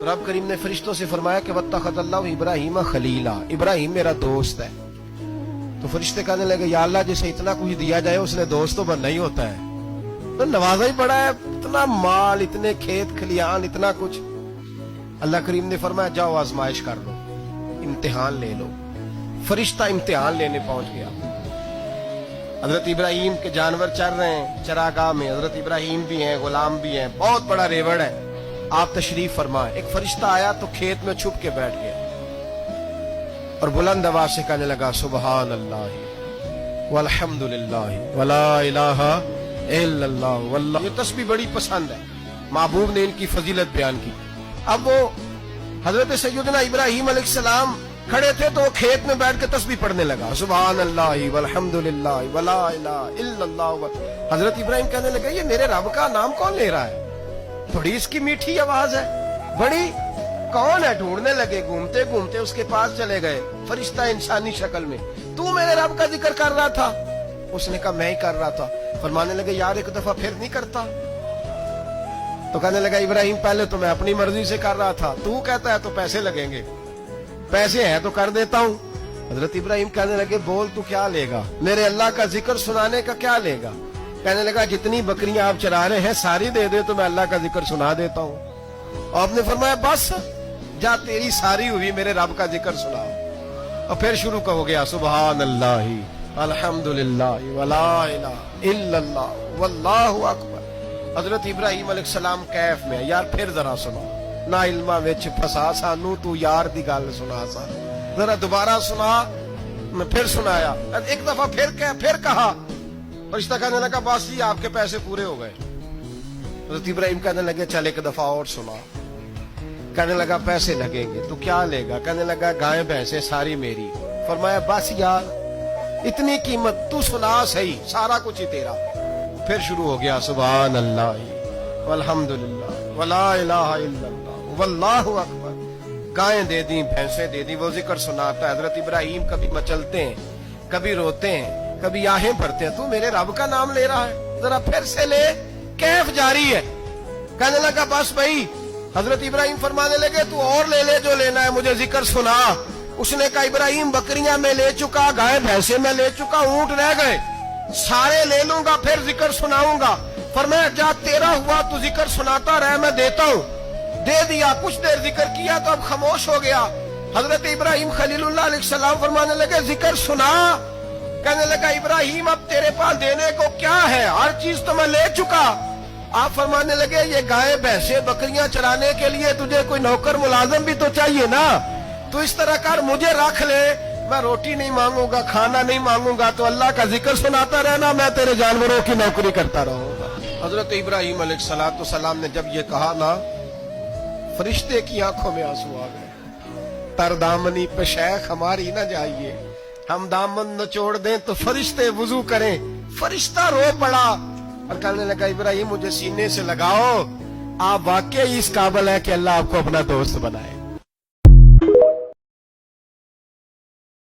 रब करीम ने फरिश्तों से फरमाया कि वत्तखज़ल्लाहु इब्राहीम खलीला, इब्राहिम मेरा दोस्त है। तो फरिश्ते कहने लगे या अल्लाह जिसे इतना कुछ दिया जाए उसने दोस्त तो बनना ही होता है, तो नवाजा ही पड़ा है, इतना माल, इतने खेत खलियान, इतना कुछ। अल्लाह करीम ने फरमाया जाओ आजमाइश कर लो, इम्तिहान ले लो। फरिश्ता इम्तिहान लेने पहुंच गया। हजरत इब्राहिम के जानवर चर रहे हैं चरागाह में, हजरत इब्राहिम भी हैं, गुलाम भी हैं, बहुत बड़ा रेवड़ है। आप तशरीफ फरमाए। एक फरिश्ता आया तो खेत में छुप के बैठ गया और बुलंद आवाज से कहने लगा सुबहान अल्लाह वल्हम्दुलिल्लाह वला इलाहा इल्लल्लाह वल्लाह। ये तस्बीह बड़ी पसंद है, महबूब ने इनकी फजीलत बयान की। अब वो हजरत सैयदना इब्राहिम अलैहिस्सलाम खड़े थे तो वो खेत में बैठ के तस्बीह पढ़ने लगा सुबहान अल्लाह वल्हम्दुलिल्लाह वला इलाहा इल्लल्लाह। हजरत इब्राहिम कहने लगे ये मेरे रब का नाम कौन ले रहा है, बड़ी इसकी मीठी आवाज है, बड़ी कौन है। ढूंढने लगे, घूमते घूमते उसके पास चले गए। फरिश्ता इंसानी शक्ल में, तू मेरे रब का जिक्र कर रहा था? उसने कहा मैं ही कर रहा था। फरमाने लगे यार एक दफा फिर नहीं करता? तो कहने लगा इब्राहिम पहले तो मैं अपनी मर्जी से कर रहा था, तू कहता है तो पैसे लगेंगे, पैसे हैं तो कर देता हूँ। हजरत इब्राहिम कहने लगे बोल तू क्या लेगा, मेरे अल्लाह का जिक्र सुनाने का क्या लेगा? कहने लगा जितनी बकरियां आप चरा रहे हैं सारी दे दे तो मैं अल्लाह का जिक्र सुना देता हूँ। आपने फरमाया बस जा तेरी सारी हुई, मेरे रब का जिक्र सुनाओ। और फिर शुरू हो गया सुबहान अल्लाह अल्हम्दुलिल्लाह वला इलाहा इल्लल्लाह वल्लाहु अकबर। हजरत इब्राहिम अलैहिस्सलाम कैफ में, यार फिर जरा सुनो, ना इल्मा विच फसा सानू, तू यार दी गल सुना सा, जरा दोबारा सुना। मैं फिर सुनाया, एक दफा फिर कहा। फरिश्ता कहने लगा बस जी आपके पैसे पूरे हो गए। हज़रत इब्राहिम कहने लगे चल एक दफा और सुना। कहने लगा पैसे लगेंगे, तो क्या लेगा? कहने लगा गाय भैंसे सारी मेरी। फरमाया बस यार इतनी कीमत, तू सुना सही, सारा कुछ ही तेरा। फिर शुरू हो गया सुभान अल्लाह वल्हम्दुलिल्लाह वला इलाहा इल्लल्लाह वल्लाहु अकबर। गायें दे दी, भैंसे दे दी, वो जिक्र सुनाता है। हजरत इब्राहिम कभी मचलते हैं, कभी रोते हैं, कभी आहें भरते हैं, तू मेरे रब का नाम ले रहा है, जरा फिर से ले। कैफ जारी है। कहने लगा बस भाई। हजरत इब्राहिम फरमाने लगे तू और ले ले जो लेना है, मुझे जिक्र सुना। उसने कहा इब्राहिम बकरियां मैं ले चुका, गाय भैंसे मैं ले चुका, ऊंट रह गए, सारे ले लूंगा फिर जिक्र सुनाऊंगा। फरमाया जा तेरा हुआ तू जिक्र सुनाता रह, मैं देता हूँ। दे दिया, कुछ देर जिक्र किया तो अब खामोश हो गया। हजरत इब्राहिम खलीलुल्लाह अलैहिस्सलाम फरमाने लगे जिक्र सुना। कहने लगा इब्राहिम अब तेरे पास देने को क्या है, हर चीज तो मैं ले चुका। आप फरमाने लगे ये गाय भैंसे बकरियां चराने के लिए तुझे कोई नौकर मुलाजिम भी तो चाहिए ना, तो इस तरह कर मुझे रख ले, मैं रोटी नहीं मांगूंगा, खाना नहीं मांगूंगा, तो अल्लाह का जिक्र सुनाता रहना, मैं तेरे जानवरों की नौकरी करता रहूंगा। हजरत इब्राहिम अलैहिस्सलाम ने जब ये कहा ना, फरिश्ते की आंखों में आंसू आ गए। तरदामनी पे शेख हमारी ना जाइए, हम दामन नचोड़ दें तो फरिश्ते वुजू करें। फरिश्ता रो पड़ा और कहने लगा इब्राहिम मुझे सीने से लगाओ, आप वाकई इस काबिल है कि अल्लाह आपको अपना दोस्त बनाए।